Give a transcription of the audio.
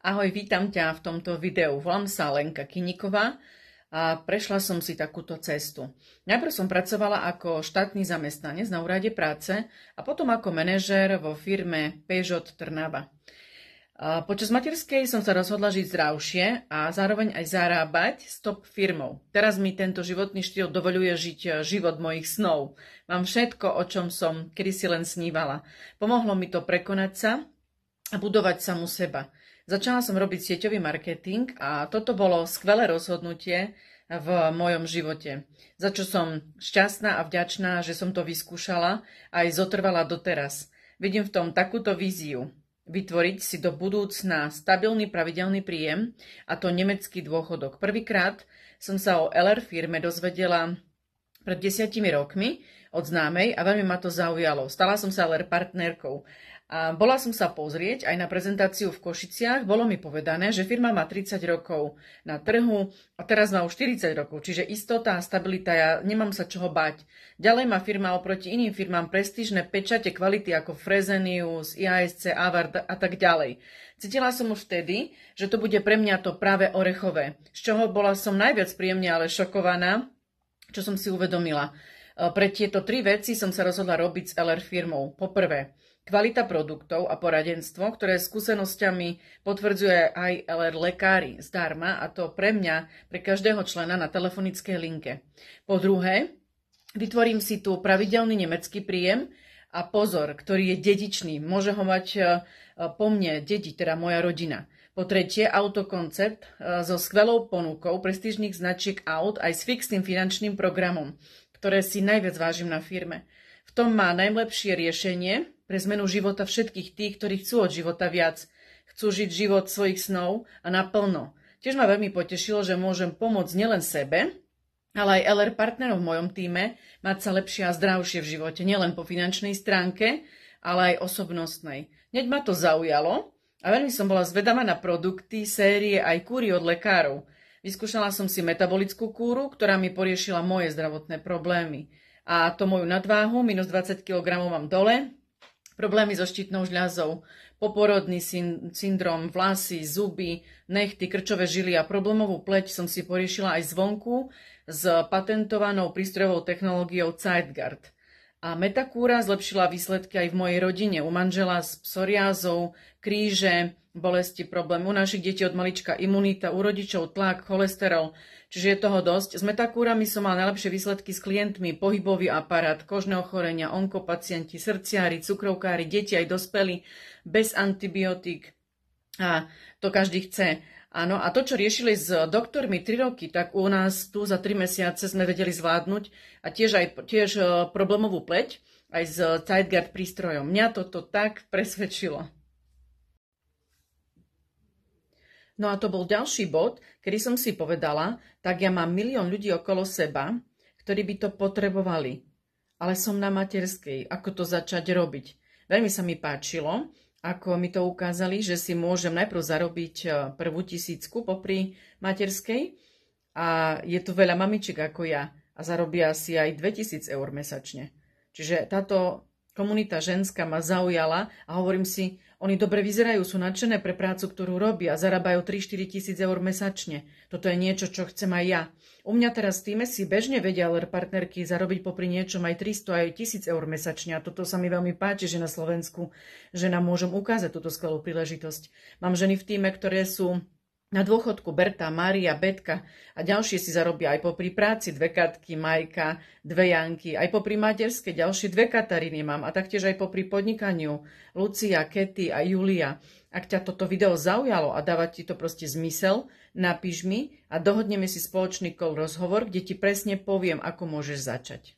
Ahoj, vítam ťa v tomto videu. Volám sa Lenka Kyniková a prešla som si takúto cestu. Najprv som pracovala ako štátny zamestnanec na úrade práce a potom ako manažér vo firme Peugeot Trnava. Počas materskej som sa rozhodla žiť zdravšie a zároveň aj zarábať s top firmou. Teraz mi tento životný štýl dovoľuje žiť život mojich snov. Mám všetko, o čom som kedysi len snívala. Pomohlo mi to prekonať sa a budovať samu seba. Začala som robiť sieťový marketing a toto bolo skvelé rozhodnutie v mojom živote, za čo som šťastná a vďačná, že som to vyskúšala a aj zotrvala doteraz. Vidím v tom takúto víziu. Vytvoriť si do budúcna stabilný pravidelný príjem, a to nemecký dôchodok. Prvýkrát som sa o LR firme dozvedela pred 10 rokmi od známej a veľmi ma to zaujalo. Stala som sa LR partnerkou. A bola som sa pozrieť aj na prezentáciu v Košiciach. Bolo mi povedané, že firma má 30 rokov na trhu a teraz má už 40 rokov. Čiže istota a stabilita, ja nemám sa čoho bať. Ďalej má firma oproti iným firmám prestížne pečate kvality ako Fresenius, IASC, Avard a tak ďalej. Cítila som už vtedy, že to bude pre mňa to práve orechové, z čoho bola som najviac príjemne ale šokovaná, čo som si uvedomila. Pre tieto tri veci som sa rozhodla robiť s LR firmou. Poprvé, kvalita produktov a poradenstvo, ktoré skúsenosťami potvrdzuje aj LR lekári zdarma, a to pre mňa, pre každého člena na telefonickej linke. Po druhé, vytvorím si tu pravidelný nemecký príjem a pozor, ktorý je dedičný. Môže ho mať po mne dediť, teda moja rodina. Po tretie, autokoncept so skvelou ponukou prestížnych značiek aut aj s fixným finančným programom, ktoré si najviac vážim na firme. V tom má najlepšie riešenie pre zmenu života všetkých tých, ktorí chcú od života viac. Chcú žiť život svojich snov a naplno. Tiež ma veľmi potešilo, že môžem pomôcť nielen sebe, ale aj LR partnerov v mojom týme mať sa lepšie a zdravšie v živote, nielen po finančnej stránke, ale aj osobnostnej. Hneď ma to zaujalo a veľmi som bola zvedavá na produkty, série aj kúry od lekárov. Vyskúšala som si metabolickú kúru, ktorá mi poriešila moje zdravotné problémy. A to moju nadváhu, minus 20 kg mám dole, problémy so štítnou žľazou, poporodný syndrom, vlasy, zuby, nechty, krčové žily a problémovú pleť som si poriešila aj zvonku s patentovanou prístrojovou technológiou Zeitgard. A metakúra zlepšila výsledky aj v mojej rodine. U manžela s psoriázou, kríže, bolesti, problém. U našich detí od malička imunita, u rodičov tlak, cholesterol. Čiže je toho dosť. S metakúrami som mal najlepšie výsledky s klientmi, pohybový aparát, kožné ochorenia, onkopacienti, srdciári, cukrovkári, deti aj dospelí, bez antibiotík. A to každý chce. Áno, a to, čo riešili s doktormi 3 roky, tak u nás tu za 3 mesiace sme vedeli zvládnuť a tiež problémovú pleť aj s Zeitgard prístrojom. Mňa toto tak presvedčilo. No a to bol ďalší bod, kedy som si povedala, tak ja mám milión ľudí okolo seba, ktorí by to potrebovali. Ale som na materskej, ako to začať robiť. Veľmi sa mi páčilo, ako mi to ukázali, že si môžem najprv zarobiť prvú 1000 popri materskej a je tu veľa mamičiek ako ja a zarobia si aj 2000 eur mesačne. Čiže táto komunita ženská ma zaujala a hovorím si, oni dobre vyzerajú, sú nadšené pre prácu, ktorú robia, zarábajú 3-4 tisíc eur mesačne. Toto je niečo, čo chcem aj ja. U mňa teraz v týme si bežne vedia LR partnerky zarobiť popri niečom aj 300 aj 1000 eur mesačne. A toto sa mi veľmi páči, že na Slovensku ženám môžem ukázať túto skvelú príležitosť. Mám ženy v týme, ktoré sú na dôchodku, Berta, Mária, Betka a ďalšie si zarobia aj popri práci 2 Katky, Majka, 2 Janky, aj popri materskej ďalšie 2 Kataríny mám a taktiež aj popri podnikaniu Lucia, Kety a Julia. Ak ťa toto video zaujalo a dáva ti to proste zmysel, napíš mi a dohodneme si spoločný call rozhovor, kde ti presne poviem, ako môžeš začať.